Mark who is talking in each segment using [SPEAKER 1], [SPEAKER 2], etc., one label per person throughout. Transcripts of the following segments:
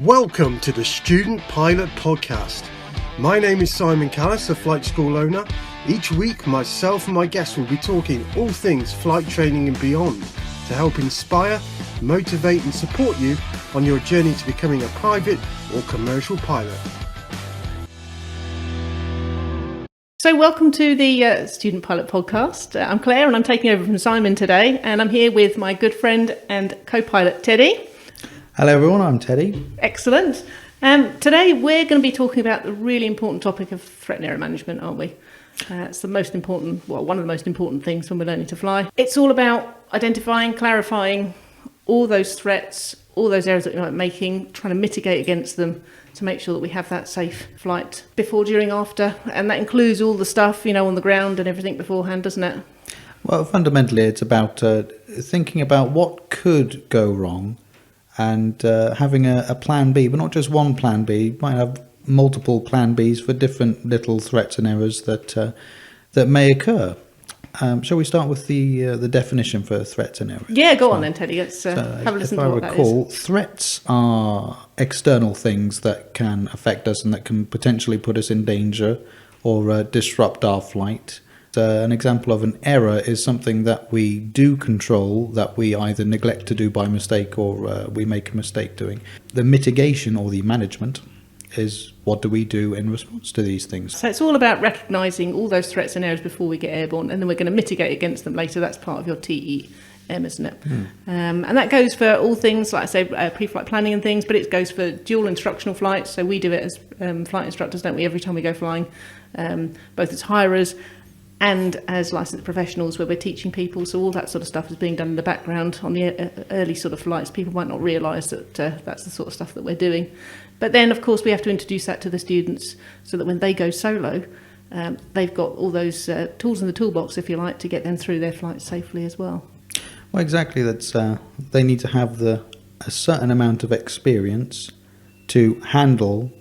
[SPEAKER 1] Welcome to the Student Pilot Podcast. My name is Simon Callis, a flight school owner. Each week, myself and my guests will be talking all things flight training and beyond to help inspire, motivate and support you on your journey to becoming a private or commercial pilot.
[SPEAKER 2] So welcome to the Student Pilot Podcast. I'm Claire and I'm taking over from Simon today, and I'm here with my good friend and co-pilot Teddy.
[SPEAKER 3] Hello everyone, I'm Teddy.
[SPEAKER 2] Excellent. Today we're going to be talking about the really important topic of threat and error management, aren't we? It's the most important, one of the most important things when we're learning to fly. It's all about identifying, clarifying all those threats, all those errors that we might be making, trying to mitigate against them to make sure that we have that safe flight before, during, after. And that includes all the stuff, on the ground and everything beforehand, doesn't it?
[SPEAKER 3] Well, fundamentally it's about thinking about what could go wrong and having a plan B, but not just one plan B. You might have multiple plan Bs for different little threats and errors that may occur. Shall we start with the definition for threats and errors?
[SPEAKER 2] Yeah, go on then, Teddy. Let's have a listen to what that is. If I recall,
[SPEAKER 3] threats are external things that can affect us and that can potentially put us in danger or disrupt our flight. An example of an error is something that we do control that we either neglect to do by mistake or we make a mistake doing. The mitigation or the management is what do we do in response to these things.
[SPEAKER 2] So it's all about recognising all those threats and errors before we get airborne, and then we're going to mitigate against them later. That's part of your TEM, isn't it? And that goes for all things, like I say, pre-flight planning and things, but it goes for dual instructional flights. So we do it as flight instructors, don't we, every time we go flying, both as hirers and as licensed professionals, where we're teaching people. So all that sort of stuff is being done in the background on the early sort of flights. People might not realise that that's the sort of stuff that we're doing. But then, of course, we have to introduce that to the students so that when they go solo, they've got all those tools in the toolbox, if you like, to get them through their flights safely as well.
[SPEAKER 3] Well, exactly. That's they need to have a certain amount of experience to handle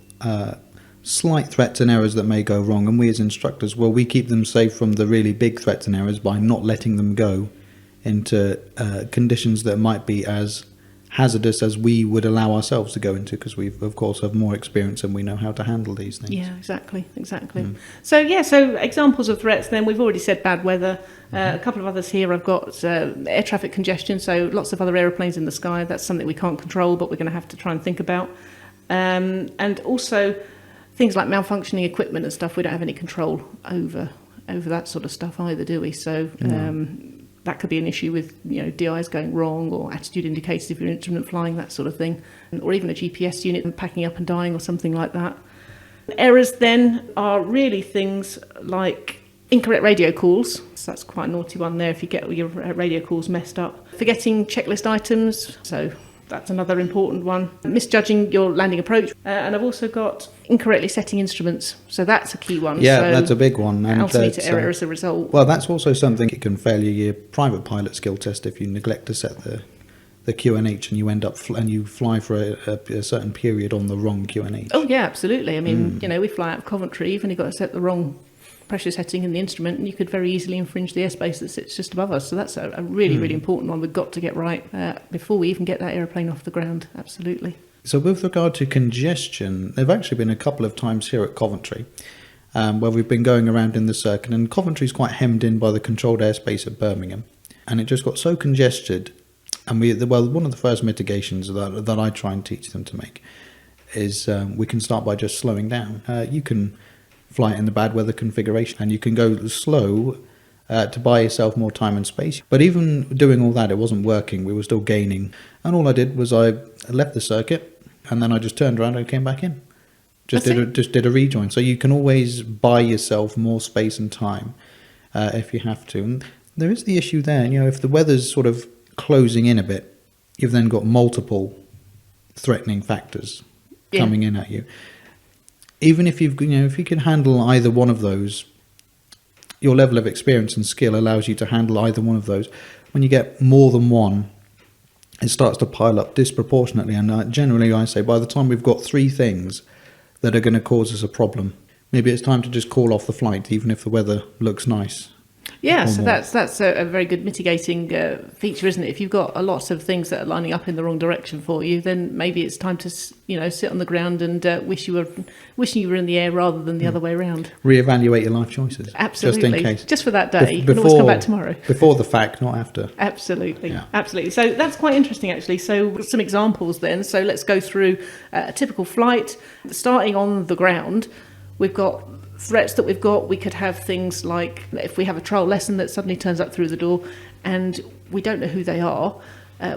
[SPEAKER 3] slight threats and errors that may go wrong, and we as instructors, we keep them safe from the really big threats and errors by not letting them go into conditions that might be as hazardous as we would allow ourselves to go into, because we of course have more experience and we know how to handle these things.
[SPEAKER 2] Yeah, exactly. So examples of threats then, we've already said bad weather. A couple of others here I've got air traffic congestion, so lots of other aeroplanes in the sky. That's something we can't control, but we're going to have to try and think about. And also things like malfunctioning equipment and stuff, we don't have any control over that sort of stuff either, do we? So that could be an issue with DIs going wrong, or attitude indicators if you're instrument flying, that sort of thing, or even a GPS unit packing up and dying or something like that. Errors then are really things like incorrect radio calls. So that's quite a naughty one there if you get your radio calls messed up. Forgetting checklist items, so that's another important one. Misjudging your landing approach. And I've also got incorrectly setting instruments. So that's a key one.
[SPEAKER 3] Yeah,
[SPEAKER 2] so
[SPEAKER 3] that's a big one. And
[SPEAKER 2] altimeter error as a result.
[SPEAKER 3] Well, that's also something it can fail your private pilot skill test if you neglect to set the QNH and you end up and you fly for a certain period on the wrong QNH.
[SPEAKER 2] Oh, yeah, absolutely. I mean, we fly out of Coventry, you've only got to set the wrong pressure setting in the instrument, and you could very easily infringe the airspace that sits just above us. So that's a really, really important one we've got to get right before we even get that aeroplane off the ground. Absolutely. So
[SPEAKER 3] with regard to congestion, there have actually been a couple of times here at Coventry where we've been going around in the circuit, and Coventry's quite hemmed in by the controlled airspace at Birmingham, and it just got so congested. And one of the first mitigations that I try and teach them to make is we can start by just slowing down. You can fly it in the bad weather configuration, and you can go slow to buy yourself more time and space. But even doing all that, it wasn't working. We were still gaining. And all I did was I left the circuit, and then I just turned around and came back in. Just did a rejoin. So you can always buy yourself more space and time if you have to. And there is the issue there, if the weather's sort of closing in a bit, you've then got multiple threatening factors coming in at you. Even if if you can handle either one of those, your level of experience and skill allows you to handle either one of those. When you get more than one, it starts to pile up disproportionately. And generally, I say by the time we've got three things that are going to cause us a problem, maybe it's time to just call off the flight, even if the weather looks nice.
[SPEAKER 2] Yeah, so that's a very good mitigating feature, isn't it? If you've got a lot of things that are lining up in the wrong direction for you, then maybe it's time to sit on the ground and wishing you were in the air rather than the other way around.
[SPEAKER 3] Reevaluate your life choices.
[SPEAKER 2] Absolutely,
[SPEAKER 3] just in case,
[SPEAKER 2] just for that day. You can always come back tomorrow.
[SPEAKER 3] Before the fact, not after.
[SPEAKER 2] Absolutely,
[SPEAKER 3] Yeah.
[SPEAKER 2] absolutely. So that's quite interesting, actually. So some examples then. So let's go through a typical flight. Starting on the ground, we've got threats that we could have things like if we have a trial lesson that suddenly turns up through the door and we don't know who they are,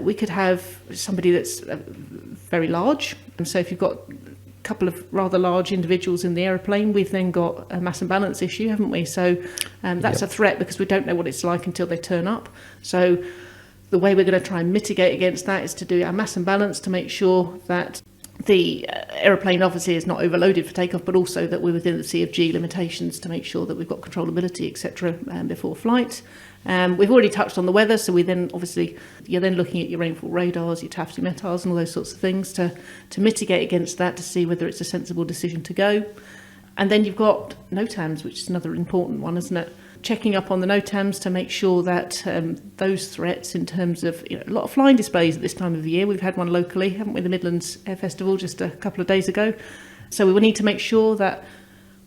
[SPEAKER 2] we could have somebody that's very large, and so if you've got a couple of rather large individuals in the aeroplane, we've then got a mass and balance issue, haven't we? So that's a threat because we don't know what it's like until they turn up. So the way we're going to try and mitigate against that is to do our mass and balance to make sure that the aeroplane obviously is not overloaded for takeoff, but also that we're within the C of G limitations to make sure that we've got controllability, etc. Before flight. We've already touched on the weather, so we then obviously you're then looking at your rainfall radars, your tachometers, and all those sorts of things to mitigate against that, to see whether it's a sensible decision to go. And then you've got NOTAMs, which is another important one, isn't it? Checking up on the NOTAMs to make sure that those threats in terms of a lot of flying displays at this time of the year. We've had one locally, haven't we, the Midlands Air Festival just a couple of days ago. So we will need to make sure that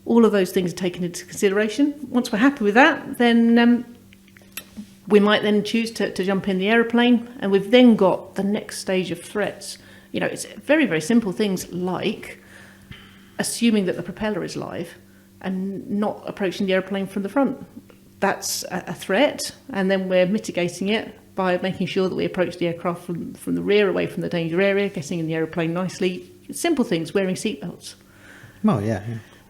[SPEAKER 2] all of those things are taken into consideration. Once we're happy with that, then we might then choose to jump in the aeroplane, and we've then got the next stage of threats. It's very, very simple things like assuming that the propeller is live and not approaching the aeroplane from the front. That's a threat, and then we're mitigating it by making sure that we approach the aircraft from the rear, away from the danger area, getting in the aeroplane nicely. Simple things, wearing seatbelts.
[SPEAKER 3] Oh, yeah.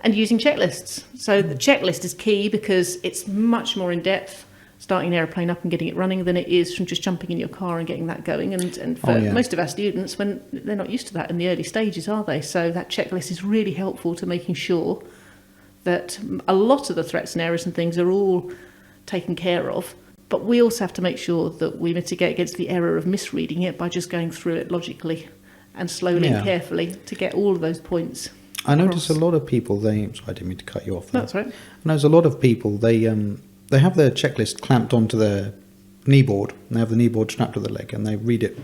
[SPEAKER 2] And using checklists. So the checklist is key because it's much more in-depth starting an aeroplane up and getting it running than it is from just jumping in your car and getting that going. And for most of our students, when they're not used to that in the early stages, are they? So that checklist is really helpful to making sure that a lot of the threats and errors and things are all taken care of, but we also have to make sure that we mitigate against the error of misreading it by just going through it logically and slowly and carefully to get all of those points.
[SPEAKER 3] I notice a lot of people, sorry, I didn't mean to cut you off there.
[SPEAKER 2] That's right.
[SPEAKER 3] I notice a lot of people, they have their checklist clamped onto their knee board, and they have the knee board strapped to the leg, and they read it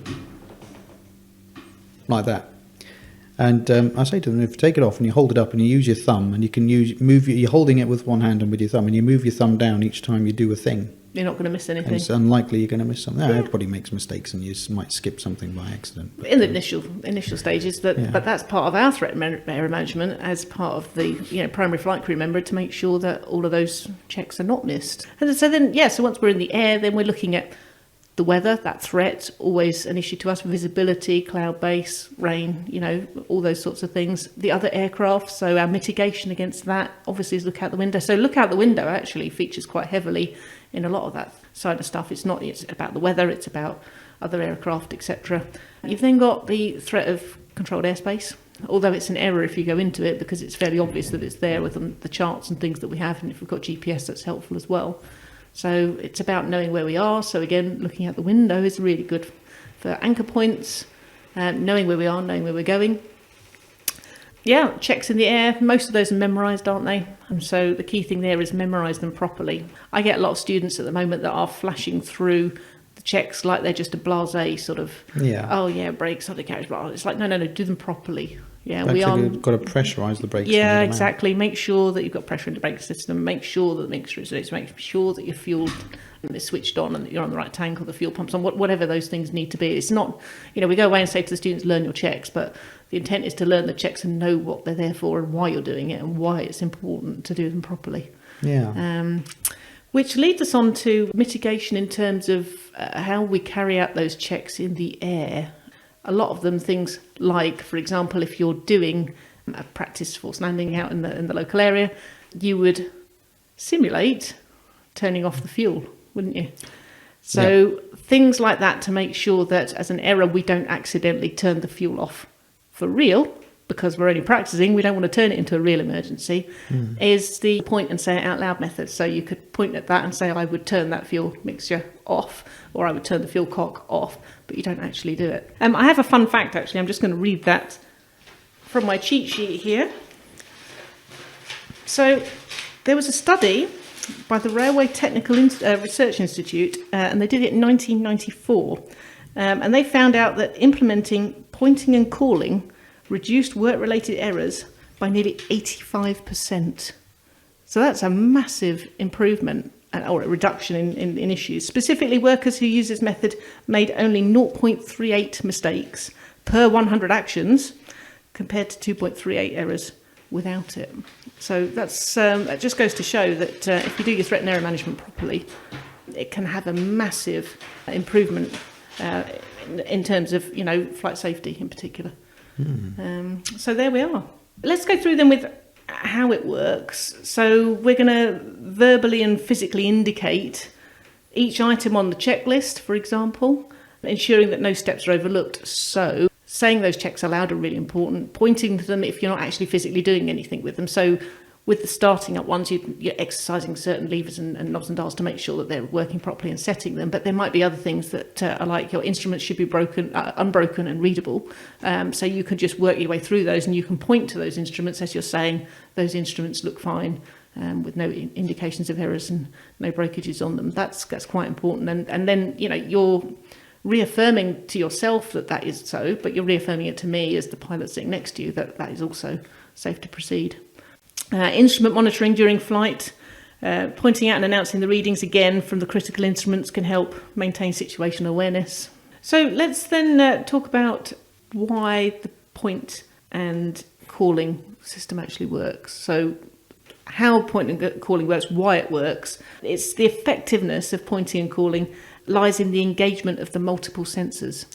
[SPEAKER 3] like that. And I say to them, if you take it off and you hold it up and you use your thumb, and you can you're holding it with one hand and with your thumb, and you move your thumb down each time you do a thing.
[SPEAKER 2] You're not going to miss anything.
[SPEAKER 3] And it's unlikely you're going to miss something. Everybody makes mistakes, and you might skip something by accident. But,
[SPEAKER 2] in the initial stages, but that's part of our threat area management as part of the primary flight crew member to make sure that all of those checks are not missed. And so then, so once we're in the air, then we're looking at the weather, that threat, always an issue to us, visibility, cloud base, rain, all those sorts of things. The other aircraft, so our mitigation against that obviously is look out the window. So look out the window actually features quite heavily in a lot of that side of stuff. It's about the weather, it's about other aircraft, etc. You've then got the threat of controlled airspace, although it's an error if you go into it because it's fairly obvious that it's there with the charts and things that we have, and if we've got GPS that's helpful as well. So it's about knowing where we are. So again, looking out the window is really good for anchor points, knowing where we are, knowing where we're going. Yeah, checks in the air, most of those are memorised, aren't they? And so the key thing there is memorise them properly. I get a lot of students at the moment that are flashing through the checks like they're just a blasé sort of, brakes, other carriage, blah. It's like, no, do them properly. Yeah,
[SPEAKER 3] you've got to pressurise the brakes.
[SPEAKER 2] Yeah, exactly. Make sure that you've got pressure in the brake system. Make sure that make sure that your fuel is switched on and that you're on the right tank or the fuel pump's on. Whatever those things need to be. It's not, we go away and say to the students, learn your checks, but the intent is to learn the checks and know what they're there for and why you're doing it and why it's important to do them properly.
[SPEAKER 3] Yeah.
[SPEAKER 2] Which leads us on to mitigation in terms of how we carry out those checks in the air. A lot of them things like, for example, if you're doing a practice force landing out in the local area, you would simulate turning off the fuel, wouldn't you? So things like that to make sure that as an error we don't accidentally turn the fuel off for real, because we're only practicing, we don't want to turn it into a real emergency, is the point and say it out loud method. So you could point at that and say, I would turn that fuel mixture off, or I would turn the fuel cock off, but you don't actually do it. I have a fun fact, actually. I'm just going to read that from my cheat sheet here. So there was a study by the Railway Technical Research Institute, and they did it in 1994. And they found out that implementing pointing and calling reduced work-related errors by nearly 85%. So that's a massive improvement or a reduction in issues. Specifically, workers who use this method made only 0.38 mistakes per 100 actions compared to 2.38 errors without it. So that just goes to show that if you do your threat and error management properly, it can have a massive improvement in terms of, flight safety in particular. So there we are. Let's go through them with how it works. So we're going to verbally and physically indicate each item on the checklist, for example, ensuring that no steps are overlooked. So saying those checks aloud are really important, pointing to them if you're not actually physically doing anything with them. So with the starting up ones, you're exercising certain levers and knobs and dials to make sure that they're working properly and setting them. But there might be other things that are like your instruments should be unbroken and readable. So you can just work your way through those, and you can point to those instruments as you're saying those instruments look fine, with no indications of errors and no breakages on them. That's quite important. And then you're reaffirming to yourself that is so, but you're reaffirming it to me as the pilot sitting next to you that is also safe to proceed. Instrument monitoring during flight, pointing out and announcing the readings again from the critical instruments can help maintain situational awareness. So let's then talk about why the point and calling system actually works. So how point and calling works, why it works. It's the effectiveness of pointing and calling lies in the engagement of the multiple sensors.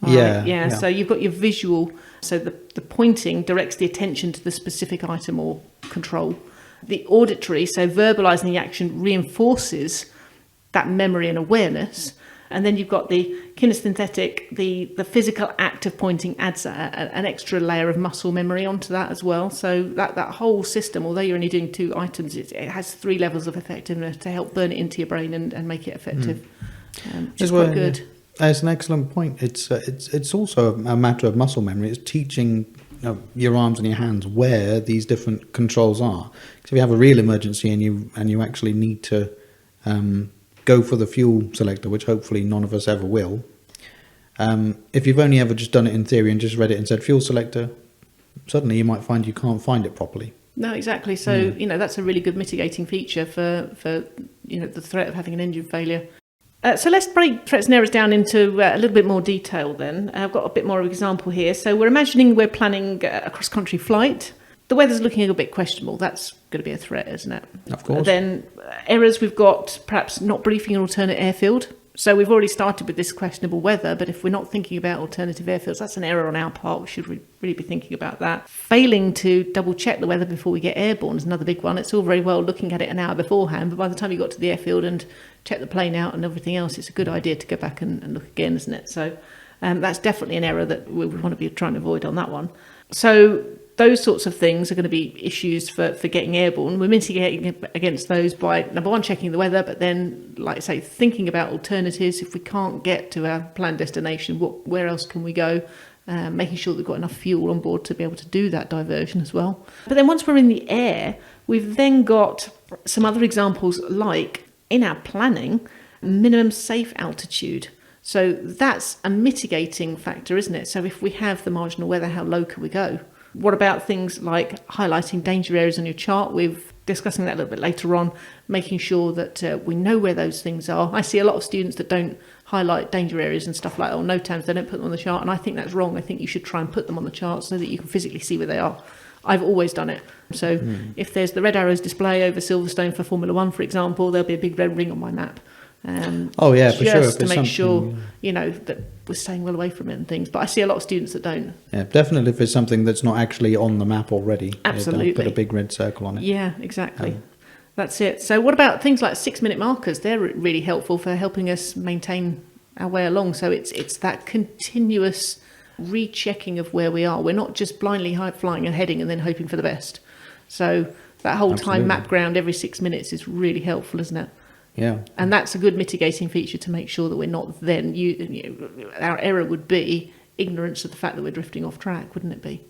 [SPEAKER 2] Yeah. So you've got your visual. So the pointing directs the attention to the specific item or control. The auditory, so verbalising the action, reinforces that memory and awareness. And then you've got the kinesthetic, the physical act of pointing adds an extra layer of muscle memory onto that as well. So that whole system, although you're only doing 2 items, it has 3 levels of effectiveness to help burn it into your brain and make it effective. Which is quite good.
[SPEAKER 3] That's an excellent point. It's also a matter of muscle memory. It's teaching your arms and your hands where these different controls are. Because if you have a real emergency and you actually need to go for the fuel selector, which hopefully none of us ever will, if you've only ever just done it in theory and just read it and said fuel selector, suddenly you might find you can't find it properly. No,
[SPEAKER 2] exactly. So that's a really good mitigating feature for the threat of having an engine failure. So let's break threats and errors down into a little bit more detail then. I've got a bit more of an example here. So we're imagining we're planning a cross-country flight. The weather's looking a bit questionable. That's going to be a threat, isn't it?
[SPEAKER 3] Of course.
[SPEAKER 2] Then errors, we've got perhaps not briefing an alternate airfield. So we've already started with this questionable weather, but if we're not thinking about alternative airfields, that's an error on our part. We should really be thinking about that. Failing to double check the weather before we get airborne is another big one. It's all very well looking at it an hour beforehand, but by the time you got to the airfield and check the plane out and everything else, it's a good idea to go back and look again, isn't it? So that's definitely an error that we would want to be trying to avoid on that one. So those sorts of things are going to be issues for getting airborne. We're mitigating against those by, number one, checking the weather, but then, like I say, thinking about alternatives. If we can't get to our planned destination, where else can we go? Making sure that we've got enough fuel on board to be able to do that diversion as well. But then once we're in the air, we've then got some other examples like, in our planning, minimum safe altitude. So that's a mitigating factor, isn't it? So if we have the marginal weather, how low can we go? What about things like highlighting danger areas on your chart? We're discussing that a little bit later on, making sure that we know where those things are. I see a lot of students that don't highlight danger areas and stuff like that, or NOTAMs, they don't put them on the chart, and I think that's wrong. I think you should try and put them on the chart so that you can physically see where they are. I've always done it. So if there's the red arrows display over Silverstone for Formula 1, for example, there'll be a big red ring on my map.
[SPEAKER 3] For sure.
[SPEAKER 2] Just to make sure, that we're staying well away from it and things. But I see a lot of students that don't.
[SPEAKER 3] Yeah, definitely if it's something that's not actually on the map already.
[SPEAKER 2] Absolutely.
[SPEAKER 3] Put a big red circle on it.
[SPEAKER 2] Yeah, exactly. That's it. So what about things like 6-minute markers? They're really helpful for helping us maintain our way along. So it's that continuous rechecking of where we are. We're not just blindly flying and heading and then hoping for the best. So that whole time map ground every 6 minutes is really helpful, isn't it?
[SPEAKER 3] Yeah.
[SPEAKER 2] And that's a good mitigating feature to make sure that we're not then, our error would be ignorance of the fact that we're drifting off track, wouldn't it be?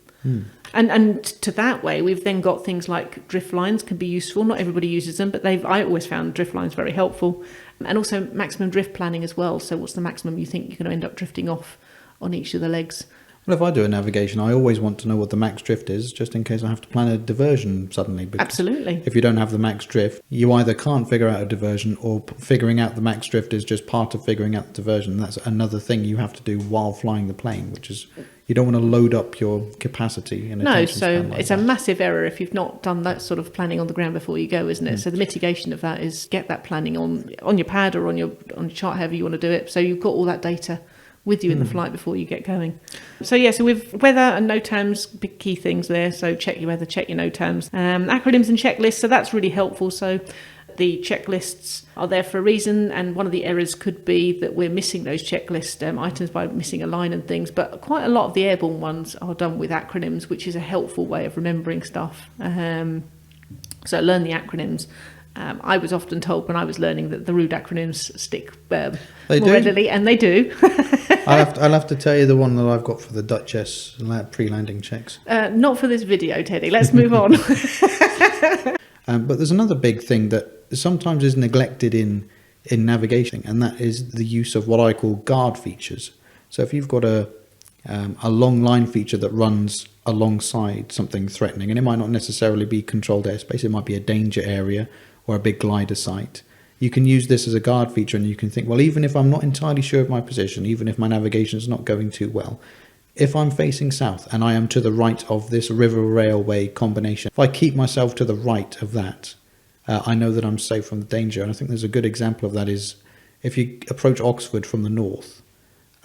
[SPEAKER 2] And to that way, we've then got things like drift lines can be useful. Not everybody uses them, but I always found drift lines very helpful. And also maximum drift planning as well. So what's the maximum you think you're going to end up drifting off on each of the legs?
[SPEAKER 3] Well, if I do a navigation, I always want to know what the max drift is, just in case I have to plan a diversion suddenly. Because
[SPEAKER 2] absolutely.
[SPEAKER 3] If you don't have the max drift, you either can't figure out a diversion, or figuring out the max drift is just part of figuring out the diversion. That's another thing you have to do while flying the plane, which is you don't want to load up your capacity.
[SPEAKER 2] So it's a massive error if you've not done that sort of planning on the ground before you go, isn't it? So the mitigation of that is get that planning on your pad or on your chart, however you want to do it. So you've got all that data with you in the flight before you get going. So with weather and NOTAMs, big key things there. So check your weather, check your NOTAMs. Acronyms and checklists, so that's really helpful. So the checklists are there for a reason, and one of the errors could be that we're missing those checklist items by missing a line and things, but quite a lot of the airborne ones are done with acronyms, which is a helpful way of remembering stuff. So learn the acronyms. I was often told when I was learning that the rude acronyms stick more readily, and they do.
[SPEAKER 3] I'll have to tell you the one that I've got for the Duchess pre-landing checks.
[SPEAKER 2] Not for this video, Teddy. Let's move on.
[SPEAKER 3] But there's another big thing that sometimes is neglected in navigation, and that is the use of what I call guard features. So if you've got a long line feature that runs alongside something threatening, and it might not necessarily be controlled airspace, it might be a danger area or a big glider site, you can use this as a guard feature, and you can think, well, even if I'm not entirely sure of my position, even if my navigation is not going too well, if I'm facing south and I am to the right of this river railway combination, if I keep myself to the right of that, I know that I'm safe from the danger. And I think there's a good example of that is if you approach Oxford from the north,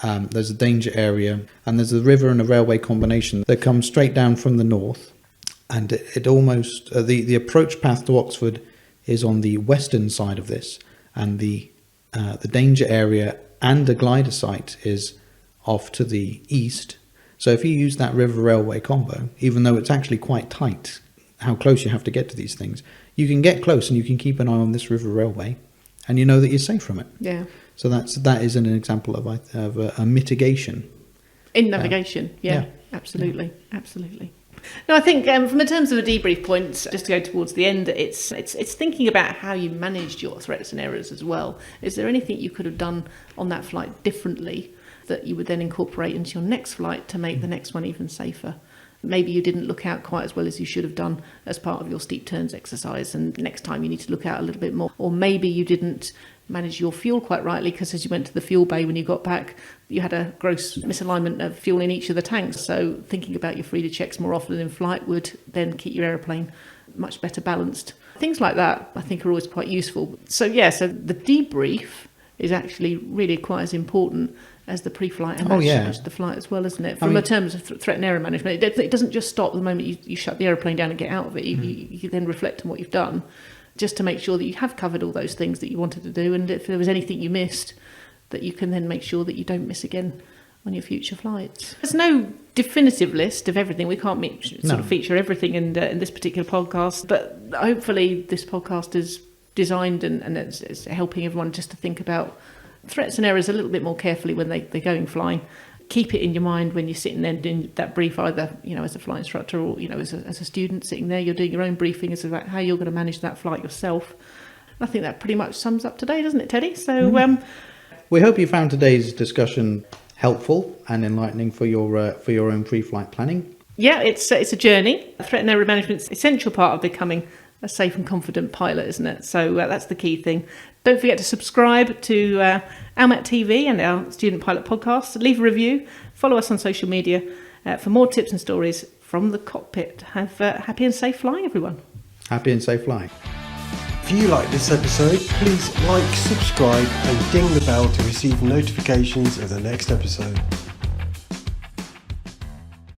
[SPEAKER 3] there's a danger area, and there's a river and a railway combination that comes straight down from the north, and it almost the approach path to Oxford is on the western side of this, and the danger area and the glider site is off to the east. So if you use that river railway combo, even though it's actually quite tight how close you have to get to these things, you can get close and you can keep an eye on this river railway, and you know that you're safe from it.
[SPEAKER 2] Yeah. So
[SPEAKER 3] that is an example of a mitigation
[SPEAKER 2] in navigation. Absolutely. No, I think from the terms of a debrief point, just to go towards the end, it's thinking about how you managed your threats and errors as well. Is there anything you could have done on that flight differently that you would then incorporate into your next flight to make the next one even safer? Maybe you didn't look out quite as well as you should have done as part of your steep turns exercise, and next time you need to look out a little bit more. Or maybe you didn't manage your fuel quite rightly, because as you went to the fuel bay when you got back, you had a gross misalignment of fuel in each of the tanks. So thinking about your Frida checks more often in flight would then keep your aeroplane much better balanced. Things like that I think are always quite useful. So the debrief is actually really quite as important as the pre-flight and the flight as well, isn't it? From the terms of threat and error management, it doesn't just stop the moment you shut the aeroplane down and get out of it. You then reflect on what you've done, just to make sure that you have covered all those things that you wanted to do, and if there was anything you missed, that you can then make sure that you don't miss again on your future flights. There's no definitive list of everything. We can't feature everything in this particular podcast, but hopefully this podcast is designed and it's helping everyone just to think about threats and errors a little bit more carefully when they're going flying. Keep it in your mind when you're sitting there doing that brief, either as a flight instructor or as a student sitting there. You're doing your own briefing as about how you're going to manage that flight yourself. I think that pretty much sums up today, doesn't it, Teddy? So
[SPEAKER 3] we hope you found today's discussion helpful and enlightening for your own pre-flight planning.
[SPEAKER 2] Yeah, it's a journey. Threat and error management's an essential part of becoming a safe and confident pilot, isn't it? So that's the key thing. Don't forget to subscribe to Almat TV and our Student Pilot podcast. Leave a review. Follow us on social media for more tips and stories from the cockpit. Have happy and safe flying, everyone.
[SPEAKER 3] Happy and safe flying.
[SPEAKER 1] If you like this episode, please like, subscribe and ding the bell to receive notifications of the next episode.